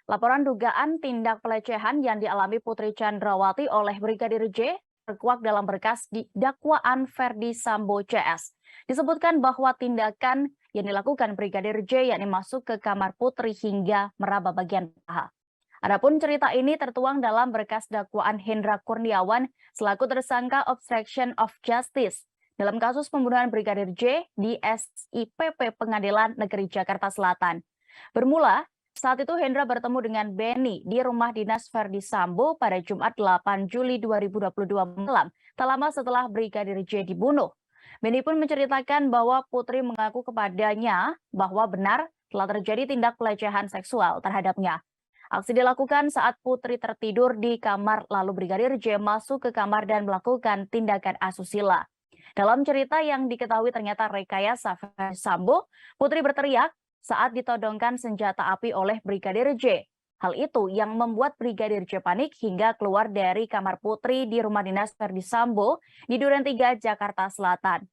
Laporan dugaan tindak pelecehan yang dialami Putri Chandrawati oleh Brigadir J terkuak dalam berkas di dakwaan Ferdi Sambo CS. Disebutkan bahwa tindakan yang dilakukan Brigadir J yakni masuk ke kamar Putri hingga meraba bagian paha. Adapun cerita ini tertuang dalam berkas dakwaan Hendra Kurniawan selaku tersangka obstruction of justice dalam kasus pembunuhan Brigadir J di SIPP Pengadilan Negeri Jakarta Selatan. Bermula saat itu Hendra bertemu dengan Benny di rumah dinas Ferdi Sambo pada Jumat 8 Juli 2022 malam, tak lama setelah Brigadir J dibunuh. Benny pun menceritakan bahwa Putri mengaku kepadanya bahwa benar telah terjadi tindak pelecehan seksual terhadapnya. Aksi dilakukan saat Putri tertidur di kamar, lalu Brigadir J masuk ke kamar dan melakukan tindakan asusila. Dalam cerita yang diketahui ternyata rekayasa Ferdi Sambo, Putri berteriak saat ditodongkan senjata api oleh Brigadir J. Hal itu yang membuat Brigadir J panik hingga keluar dari kamar Putri di rumah dinas Ferdi Sambo di Duren 3, Jakarta Selatan.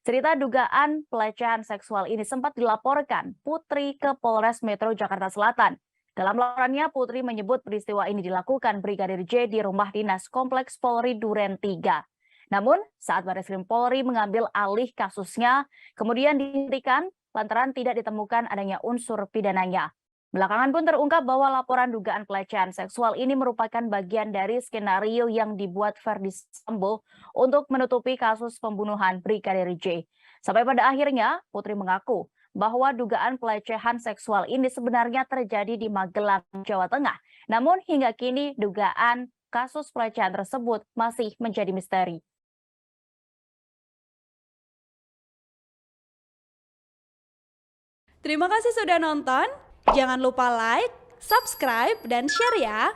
Cerita dugaan pelecehan seksual ini sempat dilaporkan Putri ke Polres Metro Jakarta Selatan. Dalam laporannya, Putri menyebut peristiwa ini dilakukan Brigadir J di rumah dinas Kompleks Polri Duren 3. Namun, saat Barreskrim Polri mengambil alih kasusnya, kemudian dihentikan lantaran tidak ditemukan adanya unsur pidananya. Belakangan pun terungkap bahwa laporan dugaan pelecehan seksual ini merupakan bagian dari skenario yang dibuat Ferdi Sambo untuk menutupi kasus pembunuhan Brigadir J. Sampai pada akhirnya, Putri mengaku bahwa dugaan pelecehan seksual ini sebenarnya terjadi di Magelang, Jawa Tengah. Namun hingga kini dugaan kasus pelecehan tersebut masih menjadi misteri. Terima kasih sudah nonton. Jangan lupa like, subscribe, dan share ya.